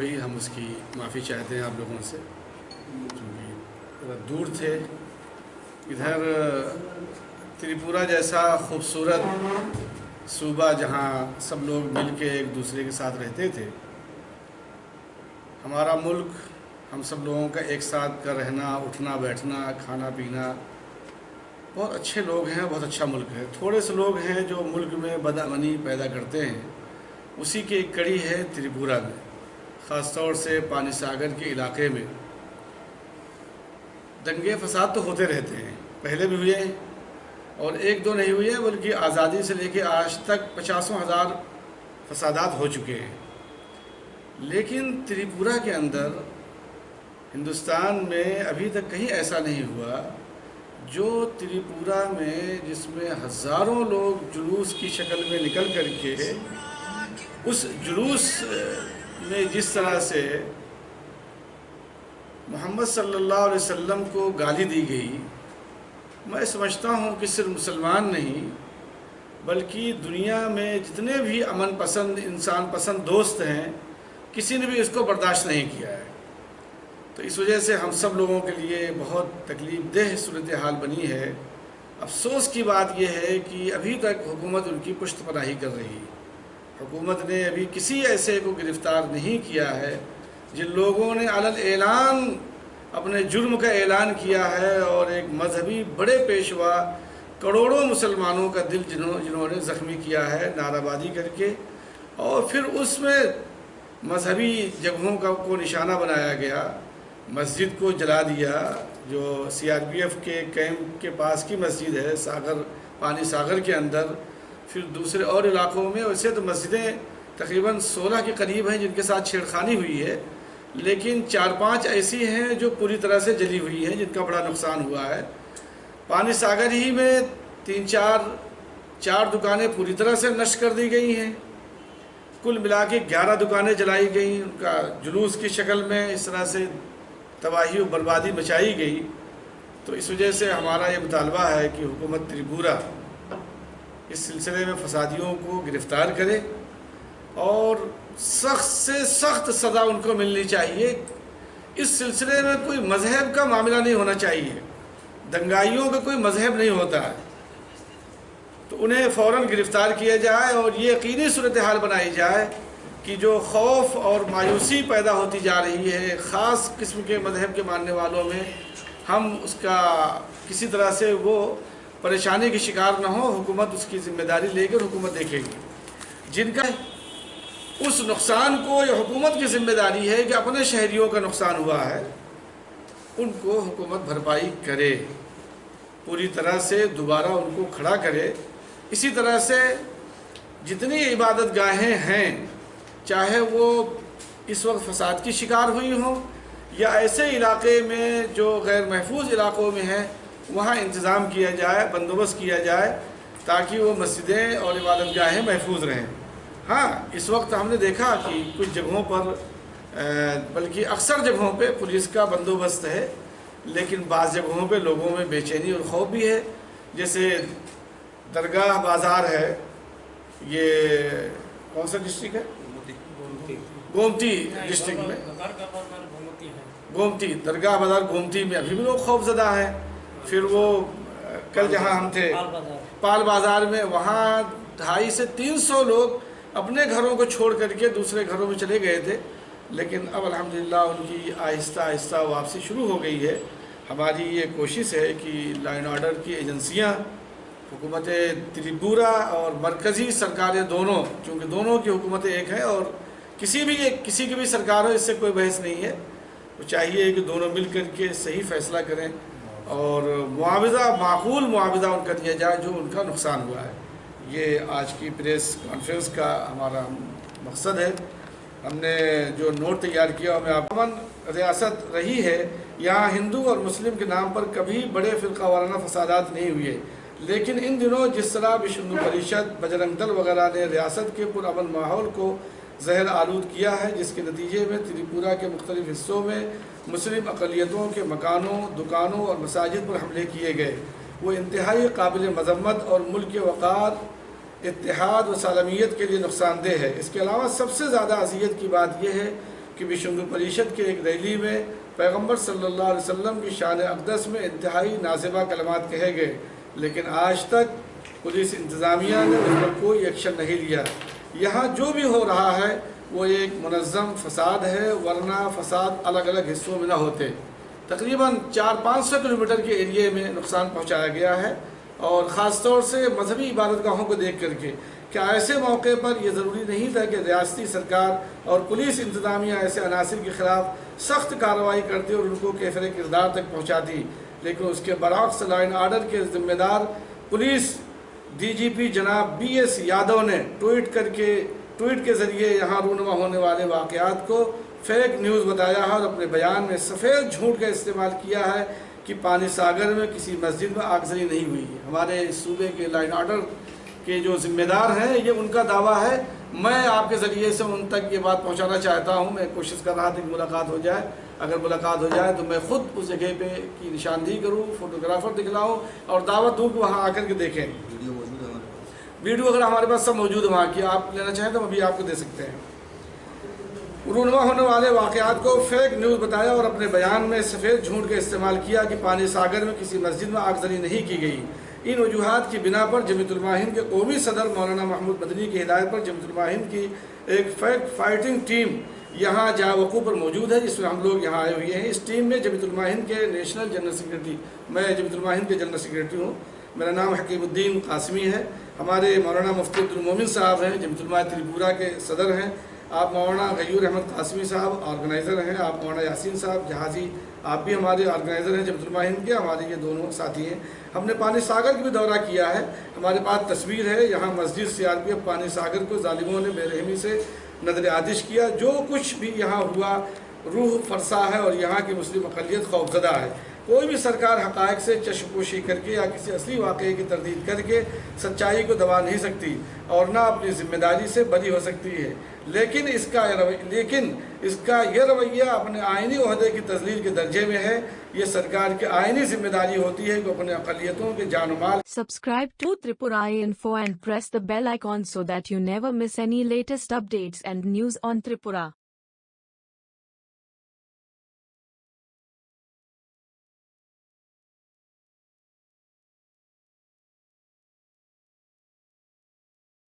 ہوئی، ہم اس کی معافی چاہتے ہیں آپ لوگوں سے، کیونکہ دور تھے۔ ادھر تریپورہ جیسا خوبصورت صوبہ جہاں سب لوگ مل کے ایک دوسرے کے ساتھ رہتے تھے، ہمارا ملک، ہم سب لوگوں کا ایک ساتھ کا رہنا، اٹھنا بیٹھنا، کھانا پینا، بہت اچھے لوگ ہیں، بہت اچھا ملک ہے۔ تھوڑے سے لوگ ہیں جو ملک میں بدامنی پیدا کرتے ہیں، اسی کی ایک کڑی ہے تریپورہ میں، خاص طور سے پانی ساگر کے علاقے میں۔ دنگے فساد تو ہوتے رہتے ہیں، پہلے بھی ہوئے ہیں اور ایک دو نہیں ہوئے ہیں، بلکہ آزادی سے لے کے آج تک 50,000 فسادات ہو چکے ہیں۔ لیکن تریپورہ کے اندر، ہندوستان میں ابھی تک کہیں ایسا نہیں ہوا جو تریپورہ میں، جس میں ہزاروں لوگ جلوس کی شکل میں نکل کر کے اس جلوس میں جس طرح سے محمد صلی اللہ علیہ وسلم کو گالی دی گئی، میں سمجھتا ہوں کہ صرف مسلمان نہیں بلکہ دنیا میں جتنے بھی امن پسند، انسان پسند دوست ہیں، کسی نے بھی اس کو برداشت نہیں کیا ہے۔ تو اس وجہ سے ہم سب لوگوں کے لیے بہت تکلیف دہ صورتحال بنی ہے۔ افسوس کی بات یہ ہے کہ ابھی تک حکومت ان کی پشت پناہی کر رہی ہے۔ حکومت نے ابھی کسی ایسے کو گرفتار نہیں کیا ہے جن لوگوں نے علن اعلان اپنے جرم کا اعلان کیا ہے، اور ایک مذہبی بڑے پیشوا، کروڑوں مسلمانوں کا دل جنہوں نے زخمی کیا ہے نعرہ بازی کر کے، اور پھر اس میں مذہبی جگہوں کو نشانہ بنایا گیا، مسجد کو جلا دیا، جو CRPF کے کیمپ کے پاس کی مسجد ہے پانی ساگر کے اندر، پھر دوسرے اور علاقوں میں۔ ویسے تو مسجدیں تقریباً 16 کے قریب ہیں جن کے ساتھ چھیڑخانی ہوئی ہے، لیکن 4-5 ایسی ہیں جو پوری طرح سے جلی ہوئی ہیں، جن کا بڑا نقصان ہوا ہے۔ پانی ساگر ہی میں 4 دکانیں پوری طرح سے نشٹ کر دی گئی ہیں، کل ملا کے 11 دکانیں جلائی گئیں، ان کا جلوس کی شکل میں اس طرح سے تباہی و بربادی مچائی گئی۔ تو اس وجہ سے ہمارا یہ مطالبہ ہے کہ حکومت تریپورہ اس سلسلے میں فسادیوں کو گرفتار کرے، اور سخت سے سخت سزا ان کو ملنی چاہیے۔ اس سلسلے میں کوئی مذہب کا معاملہ نہیں ہونا چاہیے، دنگائیوں کا کوئی مذہب نہیں ہوتا ہے، تو انہیں فوراً گرفتار کیا جائے، اور یہ یقینی صورتحال بنائی جائے کہ جو خوف اور مایوسی پیدا ہوتی جا رہی ہے خاص قسم کے مذہب کے ماننے والوں میں، ہم اس کا کسی طرح سے وہ پریشانی کی شکار نہ ہو۔ حکومت اس کی ذمہ داری لے کر حکومت دیکھے گی، جن کا اس نقصان کو، یہ حکومت کی ذمہ داری ہے کہ اپنے شہریوں کا نقصان ہوا ہے، ان کو حکومت بھرپائی کرے، پوری طرح سے دوبارہ ان کو کھڑا کرے۔ اسی طرح سے جتنی عبادت گاہیں ہیں، چاہے وہ اس وقت فساد کی شکار ہوئی ہوں یا ایسے علاقے میں جو غیر محفوظ علاقوں میں ہیں، وہاں انتظام کیا جائے، بندوبست کیا جائے تاکہ وہ مسجدیں اور عبادت گاہیں محفوظ رہیں۔ ہاں، اس وقت ہم نے دیکھا کہ کچھ جگہوں پر، بلکہ اکثر جگہوں پہ پولیس کا بندوبست ہے، لیکن بعض جگہوں پہ لوگوں میں بے چینی اور خوف بھی ہے۔ جیسے درگاہ بازار ہے، یہ کون سا ڈسٹرکٹ ہے؟ گومتی ڈسٹرکٹ میں، گومتی درگاہ بازار گومتی میں ابھی بھی لوگ خوف زدہ ہیں۔ پھر وہ کل جہاں ہم تھے پال بازار میں، وہاں 250 سے 300 لوگ اپنے گھروں کو چھوڑ کر کے دوسرے گھروں میں چلے گئے تھے، لیکن اب الحمدللہ ان کی آہستہ آہستہ واپسی شروع ہو گئی ہے۔ ہماری یہ کوشش ہے کہ لا اینڈ آرڈر کی ایجنسیاں، حکومت تریپورہ اور مرکزی سرکاریں دونوں، چونکہ دونوں کی حکومتیں ایک ہیں اور کسی کی بھی سرکار ہو، اس سے کوئی بحث نہیں ہے، وہ چاہیے کہ دونوں مل کر کے صحیح فیصلہ کریں اور معاوضہ، معقول معاوضہ ان کا دیا جائے جو ان کا نقصان ہوا ہے۔ یہ آج کی پریس کانفرنس کا ہمارا مقصد ہے۔ ہم نے جو نوٹ تیار کیا، ہمیں امن ریاست رہی ہے، یہاں ہندو اور مسلم کے نام پر کبھی بڑے فرقہ وارانہ فسادات نہیں ہوئے، لیکن ان دنوں جس طرح وشو ہندو پریشد، بجرنگ دل وغیرہ نے ریاست کے پرامن ماحول کو زہر آلود کیا ہے، جس کے نتیجے میں تریپورہ کے مختلف حصوں میں مسلم اقلیتوں کے مکانوں، دکانوں اور مساجد پر حملے کیے گئے، وہ انتہائی قابل مذمت اور ملک کے وقار، اتحاد و سالمیت کے لیے نقصان دہ ہے۔ اس کے علاوہ سب سے زیادہ اذیت کی بات یہ ہے کہ وشو ہندو پریشد کے ایک ریلی میں پیغمبر صلی اللہ علیہ وسلم کی شان اقدس میں انتہائی نازیبہ کلمات کہے گئے، لیکن آج تک پولیس انتظامیہ نے اس پر کوئی ایکشن نہیں لیا۔ یہاں جو بھی ہو رہا ہے وہ ایک منظم فساد ہے، ورنہ فساد الگ الگ حصوں میں نہ ہوتے۔ تقریباً 400-500 کلومیٹر کے ایریے میں نقصان پہنچایا گیا ہے، اور خاص طور سے مذہبی عبادت گاہوں کو دیکھ کر کے کہ ایسے موقع پر یہ ضروری نہیں تھا کہ ریاستی سرکار اور پولیس انتظامیہ ایسے عناصر کے خلاف سخت کارروائی کرتی اور ان کو کیفر کردار تک پہنچاتی، لیکن اس کے برعکس لا اینڈ آرڈر کے ذمہ دار پولیس ڈی جی پی جناب بی ایس یادو نے ٹویٹ کے ذریعے یہاں رونما ہونے والے واقعات کو فیک نیوز بتایا ہے، اور اپنے بیان میں سفید جھوٹ کا استعمال کیا ہے کہ پانی ساگر میں کسی مسجد میں آگزنی نہیں ہوئی ہے۔ ہمارے صوبے کے لا اینڈ آرڈر کے جو ذمہ دار ہیں، یہ ان کا دعویٰ ہے۔ میں آپ کے ذریعے سے ان تک یہ بات پہنچانا چاہتا ہوں۔ میں کوشش کر رہا تھا کہ ملاقات ہو جائے، اگر ملاقات ہو جائے تو میں خود اس جگہ پہ کی نشاندہی کروں، فوٹوگرافر دکھلاؤں اور دعوت دوں کہ وہاں آ کر کے دیکھیں۔ ویڈیو اگر ہمارے پاس سب موجود ہے وہاں کی، آپ لینا چاہیں تو ابھی آپ کو دے سکتے ہیں۔ رونما ہونے والے واقعات کو فیک نیوز بتایا اور اپنے بیان میں سفید جھوٹ کا استعمال کیا کہ پانی ساگر میں کسی مسجد میں آگزنی نہیں کی گئی۔ ان وجوہات کی بنا پر جمیعت علماء ہند کے قومی صدر مولانا محمود مدنی کی ہدایت پر جمیعت علماء ہند کی ایک فیکٹ فائٹنگ ٹیم یہاں جا وقوع پر موجود ہے، جس میں ہم لوگ یہاں آئے ہوئے ہیں۔ اس ٹیم میں جمیعت علماء ہند کے نیشنل جنرل سیکریٹری، میں جمیعت علماء ہند کے جنرل سیکریٹری ہوں، میرا نام حکیم الدین قاسمی ہے۔ ہمارے مولانا مفتی عبدالمومن صاحب ہیں، جمیعت علماء تریپورہ کے صدر ہیں۔ آپ مولانا غیور احمد قاسمی صاحب آرگنائزر ہیں۔ آپ مولانا یاسین صاحب جہازی، آپ بھی ہمارے آرگنائزر ہیں جمیعت علماء ہند کے، ہمارے یہ دونوں ساتھی ہیں۔ ہم نے پانی ساگر کی بھی دورہ کیا ہے، ہمارے پاس تصویر ہے، یہاں مسجد CRPF پانی ساگر کو ظالموں نے بے رحمی سے نظر آتش کیا۔ جو کچھ بھی یہاں ہوا روح فرسا ہے اور یہاں کی مسلم اقلیت خوفزدہ ہے۔ کوئی بھی سرکار حقائق سے چشم پوشی کر کے یا کسی اصلی واقعے کی تردید کر کے سچائی کو دبا نہیں سکتی اور نہ اپنی ذمہ داری سے بری ہو سکتی ہے، لیکن اس کا یہ رویہ اپنے آئینی عہدے کی تذلیل کے درجے میں ہے۔ یہ سرکار کی آئینی ذمہ داری ہوتی ہے کہ اپنے اقلیتوں کے جان و مال۔ Subscribe to Tripura Info and press the bell icon so that you never miss any latest updates and news on Tripura.